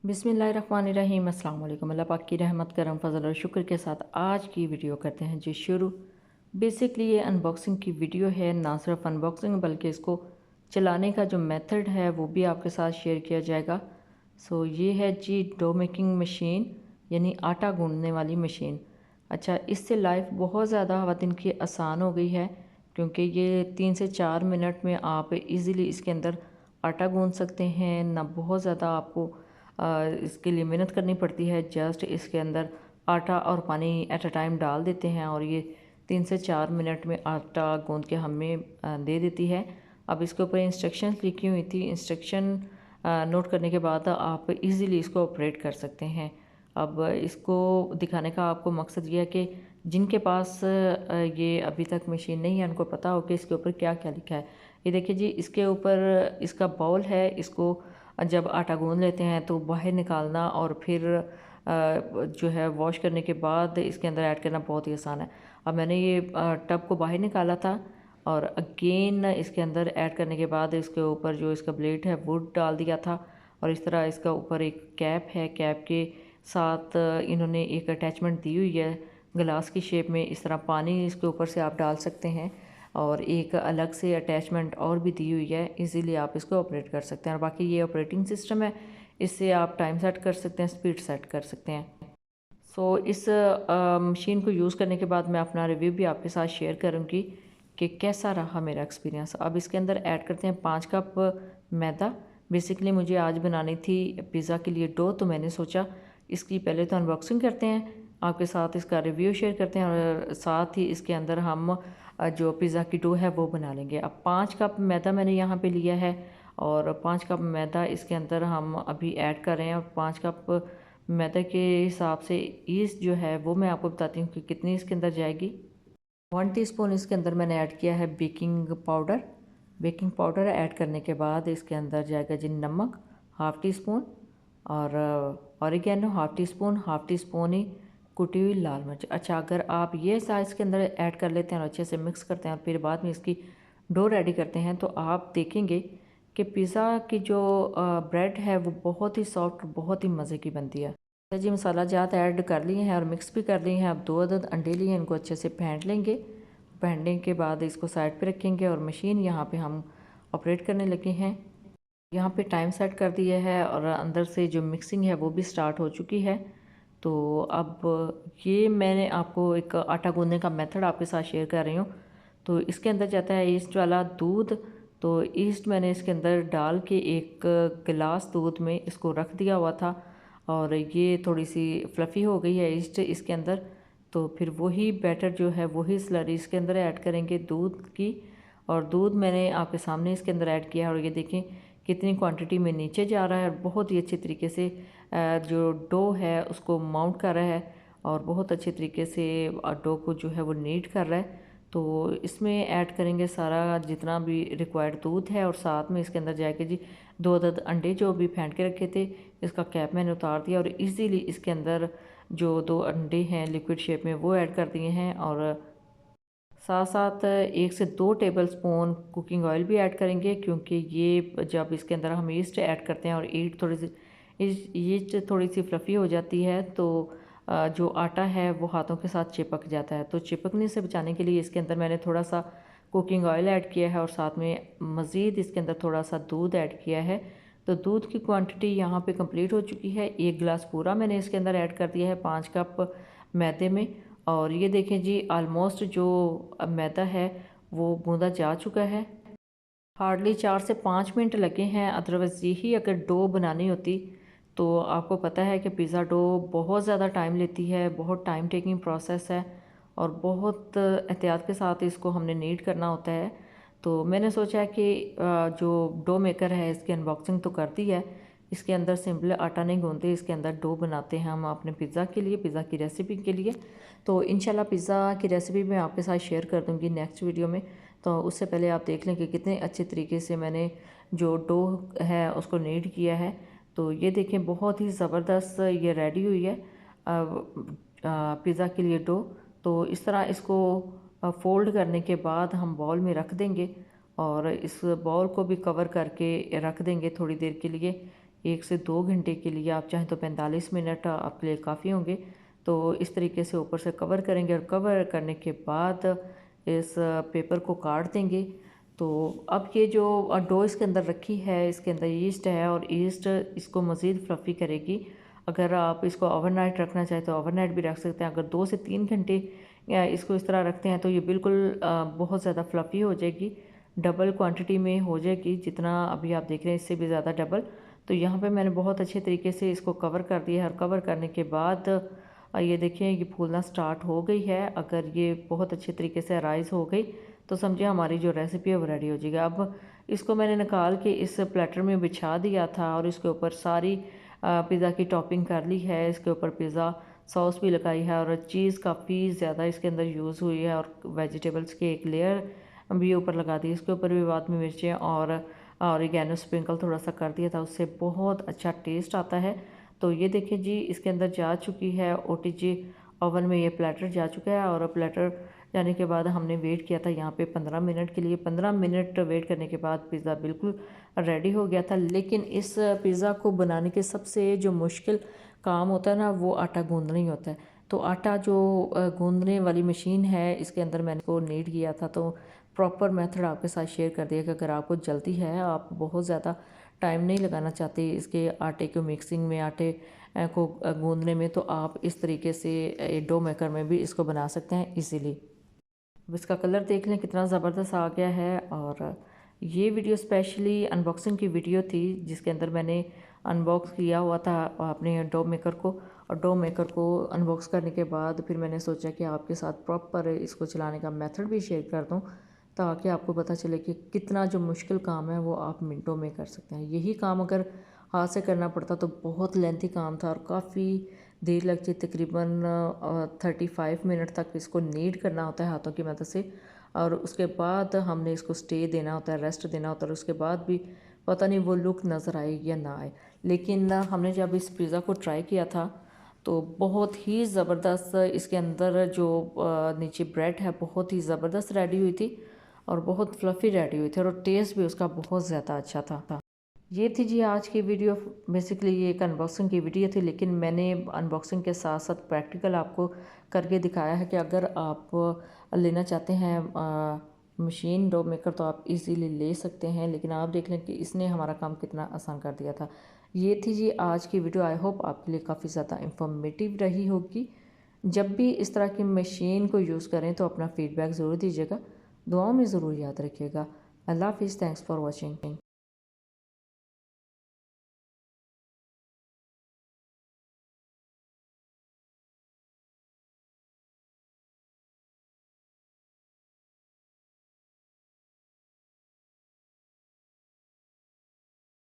बिस्मिल्लाहिर्रहमानिर्रहीम। अस्सलाम वालेकुम। अल्लाह पाक की रहमत करम फजल और शुक्र के साथ आज की वीडियो करते हैं जी शुरू। बेसिकली ये अनबॉक्सिंग की वीडियो है, ना सिर्फ अनबॉक्सिंग बल्कि इसको चलाने का जो मेथड है वो भी आपके साथ शेयर किया जाएगा। सो ये है जी डो मेकिंग मशीन, यानी आटा गूंदने वाली मशीन। अच्छा, इससे लाइफ बहुत ज़्यादा ख़वातीन की आसान हो गई है, क्योंकि ये 3 से 4 मिनट में आप इजीली इसके अंदर आटा गूंद सकते हैं। ना बहुत ज़्यादा आपको इसके लिए मेहनत करनी पड़ती है। जस्ट इसके अंदर आटा और पानी एट अ टाइम डाल देते हैं और ये 3 से 4 मिनट में आटा गूंद के हमें दे देती है। अब इसके ऊपर इंस्ट्रक्शन लिखी हुई थी, इंस्ट्रक्शन नोट करने के बाद आप इजीली इसको ऑपरेट कर सकते हैं। अब इसको दिखाने का आपको मकसद ये है कि जिनके पास ये अभी तक मशीन नहीं है उनको पता हो कि इसके ऊपर क्या क्या लिखा है। ये देखिए जी, इसके ऊपर इसका बाउल है। इसको जब आटा गूंद लेते हैं तो बाहर निकालना और फिर जो है वॉश करने के बाद इसके अंदर ऐड करना बहुत ही आसान है। अब मैंने ये टब को बाहर निकाला था और अगेन इसके अंदर ऐड करने के बाद इसके ऊपर जो इसका ब्लेड है वो डाल दिया था। और इस तरह इसका ऊपर एक कैप है, कैप के साथ इन्होंने एक अटैचमेंट दी हुई है ग्लास की शेप में। इस तरह पानी इसके ऊपर से आप डाल सकते हैं और एक अलग से अटैचमेंट और भी दी हुई है, इजीली आप इसको ऑपरेट कर सकते हैं। और बाकी ये ऑपरेटिंग सिस्टम है, इससे आप टाइम सेट कर सकते हैं, स्पीड सेट कर सकते हैं। सो इस मशीन को यूज़ करने के बाद मैं अपना रिव्यू भी आपके साथ शेयर करूँगी कि कैसा रहा मेरा एक्सपीरियंस। अब इसके अंदर ऐड करते हैं 5 कप मैदा। बेसिकली मुझे आज बनानी थी पिज़्ज़ा के लिए डो, तो मैंने सोचा इसकी पहले तो अनबॉक्सिंग करते हैं, आपके साथ इसका रिव्यू शेयर करते हैं और साथ ही इसके अंदर हम जो पिज़्ज़ा की डो है वो बना लेंगे। अब 5 कप मैदा मैंने यहाँ पे लिया है और 5 कप मैदा इसके अंदर हम अभी ऐड कर रहे हैं। और 5 कप मैदे के हिसाब से ईस्ट जो है वो मैं आपको बताती हूँ कि कितनी इसके अंदर जाएगी। 1 टीस्पून इसके अंदर मैंने ऐड किया है baking powder. Baking powder add करने के बाद इसके अंदर जाएगा जी नमक हाफ़ टी स्पून और ऑरिगेनो हाफ़ टी स्पून ही कुटी हुई लाल मिर्च। अच्छा, अगर आप ये साइज़ के अंदर ऐड कर लेते हैं और अच्छे से मिक्स करते हैं और फिर बाद में इसकी डो रेडी करते हैं तो आप देखेंगे कि पिज़्ज़ा की जो ब्रेड है वो बहुत ही सॉफ्ट, बहुत ही मज़े की बनती है। तो जी मसाला जात ऐड कर लिए हैं और मिक्स भी कर लिए हैं। अब 2 अदद अंडे लिए हैं, इनको अच्छे से फेंट लेंगे। फेंटने के बाद इसको साइड पे रखेंगे और मशीन यहाँ पे हम ऑपरेट करने लगे हैं। यहाँ पे टाइम सेट कर दिया है और अंदर से जो मिक्सिंग है वो भी स्टार्ट हो चुकी है। तो अब ये मैंने आपको एक आटा गूंदने का मेथड आपके साथ शेयर कर रही हूँ। तो इसके अंदर जाता है ईस्ट वाला दूध। तो ईस्ट मैंने इसके अंदर डाल के एक गिलास दूध में इसको रख दिया हुआ था और ये थोड़ी सी फ्लफ़ी हो गई है ईस्ट इसके अंदर। तो फिर वही बैटर जो है वही स्लरी इसके अंदर ऐड करेंगे दूध की। और दूध मैंने आपके सामने इसके अंदर ऐड किया है और ये देखें कितनी क्वांटिटी में नीचे जा रहा है। बहुत ही अच्छे तरीके से जो डो है उसको माउंट कर रहा है और बहुत अच्छे तरीके से डो को जो है वो नीट कर रहा है। तो इसमें ऐड करेंगे सारा जितना भी रिक्वायर्ड दूध है और साथ में इसके अंदर जाएगा जी 2 अदद अंडे जो भी फेंट के रखे थे। इसका कैप मैंने उतार दिया और इजीली इसके अंदर जो 2 अंडे हैं लिक्विड शेप में वो ऐड कर दिए हैं और साथ साथ 1 से 2 टेबल स्पून कुकिंग ऑयल भी ऐड करेंगे, क्योंकि ये जब इसके अंदर हम ईस्ट ऐड करते हैं और ईस्ट थोड़ी सी फ्लफ़ी हो जाती है तो जो आटा है वो हाथों के साथ चिपक जाता है। तो चिपकने से बचाने के लिए इसके अंदर मैंने थोड़ा सा कुकिंग ऑयल ऐड किया है और साथ में मज़ीद इसके अंदर थोड़ा सा दूध ऐड किया है। तो दूध की क्वांटिटी यहाँ पे कंप्लीट हो चुकी है। 1 गिलास पूरा मैंने इसके अंदर ऐड कर दिया है 5 कप मैदे में। और ये देखें जी, ऑलमोस्ट जो मैदा है वो गूंदा जा चुका है। हार्डली 4 से 5 मिनट लगे हैं। अदरवाइज़ यही अगर डो बनानी होती तो आपको पता है कि पिज़्ज़ा डो बहुत ज़्यादा टाइम लेती है, बहुत टाइम टेकिंग प्रोसेस है और बहुत एहतियात के साथ इसको हमने नीड करना होता है। तो मैंने सोचा कि जो डो मेकर है इसकी अनबॉक्सिंग तो कर दी है। इसके अंदर सिंपल आटा नहीं गूंदते, इसके अंदर डो बनाते हैं हम अपने पिज़्ज़ा के लिए, पिज़्ज़ा की रेसिपी के लिए। तो इंशाल्लाह पिज़्ज़ा की रेसिपी मैं आपके साथ शेयर कर दूँगी नेक्स्ट वीडियो में। तो उससे पहले आप देख लें कि कितने अच्छे तरीके से मैंने जो डो है उसको नीड किया है। तो ये देखें बहुत ही ज़बरदस्त ये रेडी हुई है पिज़्ज़ा के लिए डो। तो इस तरह इसको फ़ोल्ड करने के बाद हम बाउल में रख देंगे और इस बाउल को भी कवर करके रख देंगे थोड़ी देर के लिए। 1 से 2 घंटे के लिए, आप चाहें तो 45 मिनट आपके लिए काफ़ी होंगे। तो इस तरीके से ऊपर से कवर करेंगे और कवर करने के बाद इस पेपर को काट देंगे। तो अब ये जो डो इसके अंदर रखी है, इसके अंदर यीस्ट है और यीस्ट इसको मज़ीद फ्लफ़ी करेगी। अगर आप इसको ओवरनाइट रखना चाहें तो ओवरनाइट भी रख सकते हैं। अगर 2 से 3 घंटे इसको इस तरह रखते हैं तो ये बिल्कुल बहुत ज़्यादा फ्लफ़ी हो जाएगी, डबल क्वांटिटी में हो जाएगी, जितना अभी आप देख रहे हैं इससे भी ज़्यादा डबल। तो यहाँ पे मैंने बहुत अच्छे तरीके से इसको कवर कर दिया है और कवर करने के बाद ये देखिए ये फूलना स्टार्ट हो गई है। अगर ये बहुत अच्छे तरीके से राइज़ हो गई तो समझिए हमारी जो रेसिपी है वो रेडी हो जाएगी। अब इसको मैंने निकाल के इस प्लेटर में बिछा दिया था और इसके ऊपर सारी पिज़्ज़ा की टॉपिंग कर ली है। इसके ऊपर पिज़्ज़ा सॉस भी लगाई है और चीज़ काफ़ी ज़्यादा इसके अंदर यूज़ हुई है और वेजिटेबल्स की एक लेयर भी ऊपर लगा दी। इसके ऊपर भी बाद में मिर्चें और ऑरिगेनो स्प्रिंकल थोड़ा सा कर दिया था, उससे बहुत अच्छा टेस्ट आता है। तो ये देखिए जी इसके अंदर जा चुकी है ओटीजी ओवन में, ये प्लेटर जा चुका है और प्लेटर जाने के बाद हमने वेट किया था यहाँ पे 15 मिनट के लिए। 15 मिनट वेट करने के बाद पिज़्ज़ा बिल्कुल रेडी हो गया था। लेकिन इस पिज़्ज़ा को बनाने के सबसे जो मुश्किल काम होता है ना, वो आटा गूंदना ही होता है। तो आटा जो गूंदने वाली मशीन है, इसके अंदर मैंने को नीड किया था, तो प्रॉपर मेथड आपके साथ शेयर कर दिया कि अगर आपको जल्दी है, आप बहुत ज़्यादा टाइम नहीं लगाना चाहते इसके आटे को मिक्सिंग में, आटे को गूंदने में, तो आप इस तरीके से डो मेकर में भी इसको बना सकते हैं इजीली। अब इसका कलर देख लें कितना ज़बरदस्त आ गया है। और ये वीडियो स्पेशली अनबॉक्सिंग की वीडियो थी, जिसके अंदर मैंने अनबॉक्स किया हुआ था अपने डो मेकर को। और डो मेकर को अनबॉक्स करने के बाद फिर मैंने सोचा कि आपके साथ प्रॉपर इसको चलाने का मेथड भी शेयर कर दूं, ताकि आपको पता चले कि कितना जो मुश्किल काम है वो आप मिनटों में कर सकते हैं। यही काम अगर हाथ से करना पड़ता तो बहुत लेंथी काम था और काफ़ी देर लगती, तकरीबन 35 मिनट तक इसको नीड करना होता है हाथों की मदद से। और उसके बाद हमने इसको स्टे देना होता है, रेस्ट देना होता है, और उसके बाद भी पता नहीं वो लुक नज़र आए या ना आए। लेकिन हमने जब इस पिज़्ज़ा को ट्राई किया था तो बहुत ही ज़बरदस्त इसके अंदर जो नीचे ब्रेड है बहुत ही ज़बरदस्त रेडी हुई थी और बहुत फ्लफ़ी रेडी हुई थी और टेस्ट भी उसका बहुत ज़्यादा अच्छा था। ये थी जी आज की वीडियो। बेसिकली ये एक अनबॉक्सिंग की वीडियो थी, लेकिन मैंने अनबॉक्सिंग के साथ साथ प्रैक्टिकल आपको करके दिखाया है कि अगर आप लेना चाहते हैं मशीन डो मेकर तो आप इजीली ले सकते हैं। लेकिन आप देख लें कि इसने हमारा काम कितना आसान कर दिया था। ये थी जी आज की वीडियो। आई होप आपके लिए काफ़ी ज़्यादा इंफॉर्मेटिव रही होगी। जब भी इस तरह की मशीन को यूज़ करें तो अपना फ़ीडबैक ज़रूर दीजिएगा, दुआओं में ज़रूर याद रखिएगा। अल्लाह हाफ़िज़, थैंक्स फॉर वॉचिंग।